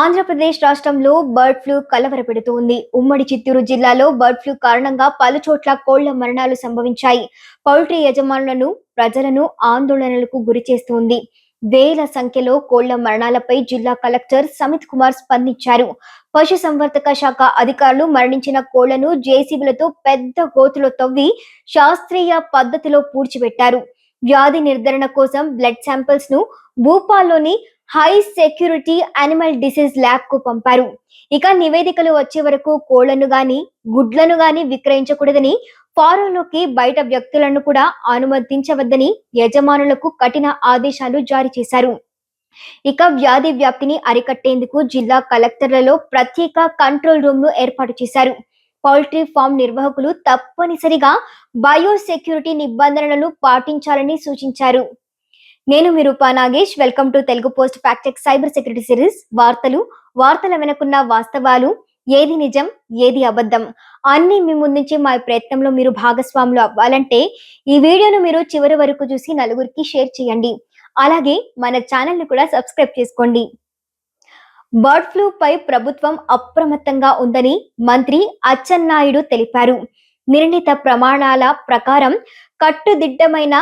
ఆంధ్రప్రదేశ్ రాష్ట్రంలో bird flu కలవరపెడుతోంది. ఉమ్మడి చిత్తూరు జిల్లాలో బర్డ్ ఫ్లూ కారణంగా పలుచోట్ల కోళ్ల మరణాలు సంభవించాయి. పౌల్ట్రీ యజమానులను, ప్రజలను ఆందోళనలకు గురిచేస్తోంది. వేల సంఖ్యలో కోళ్ల మరణాలపై జిల్లా కలెక్టర్ సమిత్ కుమార్ స్పందించారు. పశుసంవర్ధక శాఖ అధికారులు మరణించిన కోళ్లను జేసీబీలతో పెద్ద గోతులో తవ్వి శాస్త్రీయ పద్ధతిలో పూడ్చిపెట్టారు. వ్యాధి నిర్ధారణ కోసం బ్లడ్ శాంపిల్స్ ను భూపాల్లోని high security animal disease lab కు పంపారు. ఇక నివేదికలు వచ్చే వరకు కోళ్లను గాని గుడ్లను గాని విక్రయించకూడదని, ఫారంలోకి బయట వ్యక్తులను కూడా అనుమతించవద్దని యజమానులకు కఠిన ఆదేశాలు జారీ చేశారు. ఇక వ్యాధి వ్యాప్తిని అరికట్టేందుకు జిల్లా కలెక్టర్లలో ప్రత్యేక కంట్రోల్ రూమ్ ను ఏర్పాటు చేశారు. పౌల్ట్రీ ఫామ్ నిర్వాహకులు తప్పనిసరిగా బయోసెక్యూరిటీ నిబంధనలను పాటించాలని సూచించారు. నేను మీ Roopa Nagesh. Welcome to Telugu post fact check cyber security series. వార్తల వెనుకున్న వాస్తవాలు, ఏది నిజం ఏది అబద్ధం అన్ని మీ ముందుంచి మా ప్రయత్నంలో మీరు భాగస్వాములు అవ్వాలంటే ఈ వీడియోను మీరు చివరి వరకు చూసి నలుగురికి షేర్ చేయండి. అలాగే మన ఛానల్ ని కూడా సబ్స్క్రైబ్ చేసుకోండి. బర్డ్ ఫ్లూ పై ప్రభుత్వం అప్రమత్తంగా ఉందని మంత్రి అచ్చెన్నాయుడు తెలిపారు. నిర్ణీత ప్రమాణాల ప్రకారం కట్టుదిట్టమైన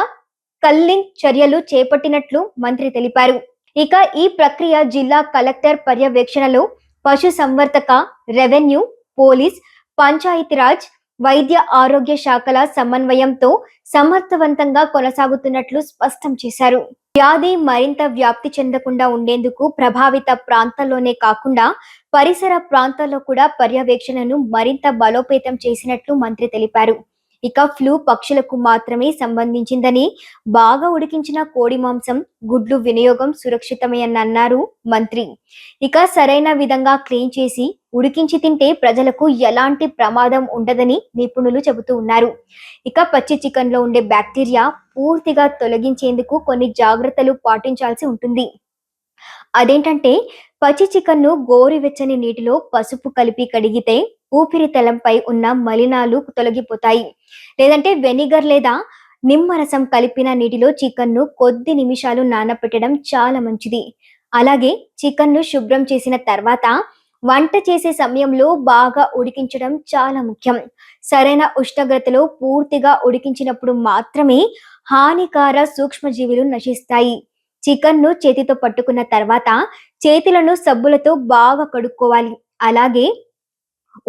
కల్లింగ్ చర్యలు చేపట్టినట్లు మంత్రి తెలిపారు. ఇక ఈ ప్రక్రియ జిల్లా కలెక్టర్ పర్యవేక్షణలో పశు సంవర్ధక, రెవెన్యూ, పోలీస్, పంచాయతీరాజ్, వైద్య ఆరోగ్య శాఖల సమన్వయంతో సమర్థవంతంగా కొనసాగుతున్నట్లు స్పష్టం చేశారు. వ్యాధి మరింత వ్యాప్తి చెందకుండా ఉండేందుకు ప్రభావిత ప్రాంతాల్లోనే కాకుండా పరిసర ప్రాంతాల్లో కూడా పర్యవేక్షణను మరింత బలోపేతం చేసినట్లు మంత్రి తెలిపారు. ఇక ఫ్లూ పక్షులకు మాత్రమే సంబంధించిందని, బాగా ఉడికించిన కోడి మాంసం, గుడ్లు వినియోగం సురక్షితమేనన్నారు మంత్రి. ఇక సరైన విధంగా క్లీన్ చేసి ఉడికించి తింటే ప్రజలకు ఎలాంటి ప్రమాదం ఉండదని నిపుణులు చెబుతూ ఉన్నారు. ఇక పచ్చి చికెన్ లో ఉండే బ్యాక్టీరియా పూర్తిగా తొలగించేందుకు కొన్ని జాగ్రత్తలు పాటించాల్సి ఉంటుంది. అదేంటంటే పచ్చి చికెన్ ను గోరువెచ్చని నీటిలో పసుపు కలిపి కడిగితే ఊపిరితలంపై ఉన్న మలినాలు తొలగిపోతాయి. లేదంటే వెనిగర్ లేదా నిమ్మరసం కలిపిన నీటిలో చికెన్ ను కొద్ది నిమిషాలు నానబెట్టడం చాలా మంచిది. అలాగే చికెన్ ను శుభ్రం చేసిన తర్వాత వంట చేసే సమయంలో బాగా ఉడికించడం చాలా ముఖ్యం. సరైన ఉష్ణోగ్రతలో పూర్తిగా ఉడికించినప్పుడు మాత్రమే హానికార సూక్ష్మజీవులు నశిస్తాయి. చికెన్ ను చేతితో పట్టుకున్న తర్వాత చేతులను సబ్బులతో బాగా కడుక్కోవాలి. అలాగే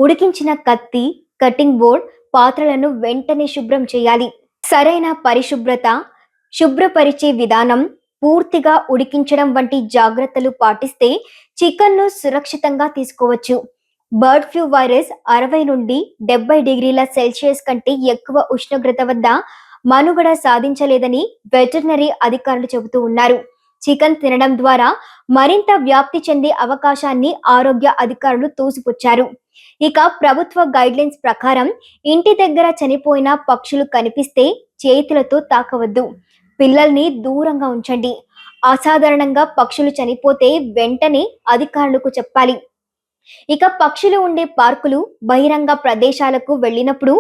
ఉడికించిన కత్తి, కటింగ్ బోర్డ్, పాత్రలను వెంటనే శుభ్రం చేయాలి. సరైన పరిశుభ్రత, శుభ్రపరిచే విధానం, పూర్తిగా ఉడికించడం వంటి జాగ్రత్తలు పాటిస్తే చికెన్ ను సురక్షితంగా తీసుకోవచ్చు. బర్డ్ ఫ్లూ వైరస్ 60 నుండి 70 డిగ్రీల సెల్సియస్ కంటే ఎక్కువ ఉష్ణోగ్రత వద్ద మనుగడ సాధించలేదని వెటర్నరీ అధికారులు చెబుతూ ఉన్నారు. చికెన్ తినడం ద్వారా మరింత వ్యాప్తి చెందే అవకాశాన్ని ఆరోగ్య అధికారులు తోసిపుచ్చారు. ఇక ప్రభుత్వ గైడ్లైన్స్ ప్రకారం ఇంటి దగ్గర చనిపోయిన పక్షులు కనిపిస్తే చేతులతో తాకవద్దు, పిల్లల్ని దూరంగా ఉంచండి. అసాధారణంగా పక్షులు చనిపోతే వెంటనే అధికారులకు చెప్పాలి. ఇక పక్షులు ఉండే పార్కులు, బహిరంగ ప్రదేశాలకు వెళ్ళినప్పుడు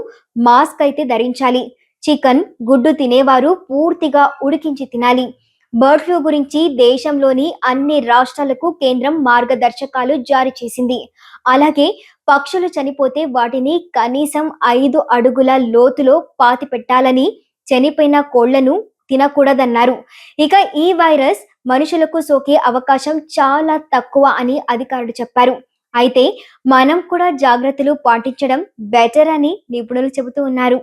మాస్క్ అయితే ధరించాలి. చికెన్, గుడ్డు తినేవారు పూర్తిగా ఉడికించి తినాలి. బర్డ్ ఫ్లూ గురించి దేశంలోని అన్ని రాష్ట్రాలకు కేంద్రం మార్గదర్శకాలు జారీ చేసింది. అలాగే పక్షులు చనిపోతే వాటిని కనీసం 5 అడుగుల లోతులో పాతి పెట్టాలని, చనిపోయిన కోళ్లను తినకూడదన్నారు. ఇక ఈ వైరస్ మనుషులకు సోకే అవకాశం చాలా తక్కువ అని అధికారులు చెప్పారు. అయితే మనం కూడా జాగ్రత్తలు పాటించడం బెటర్ అని నిపుణులు చెబుతూ ఉన్నారు.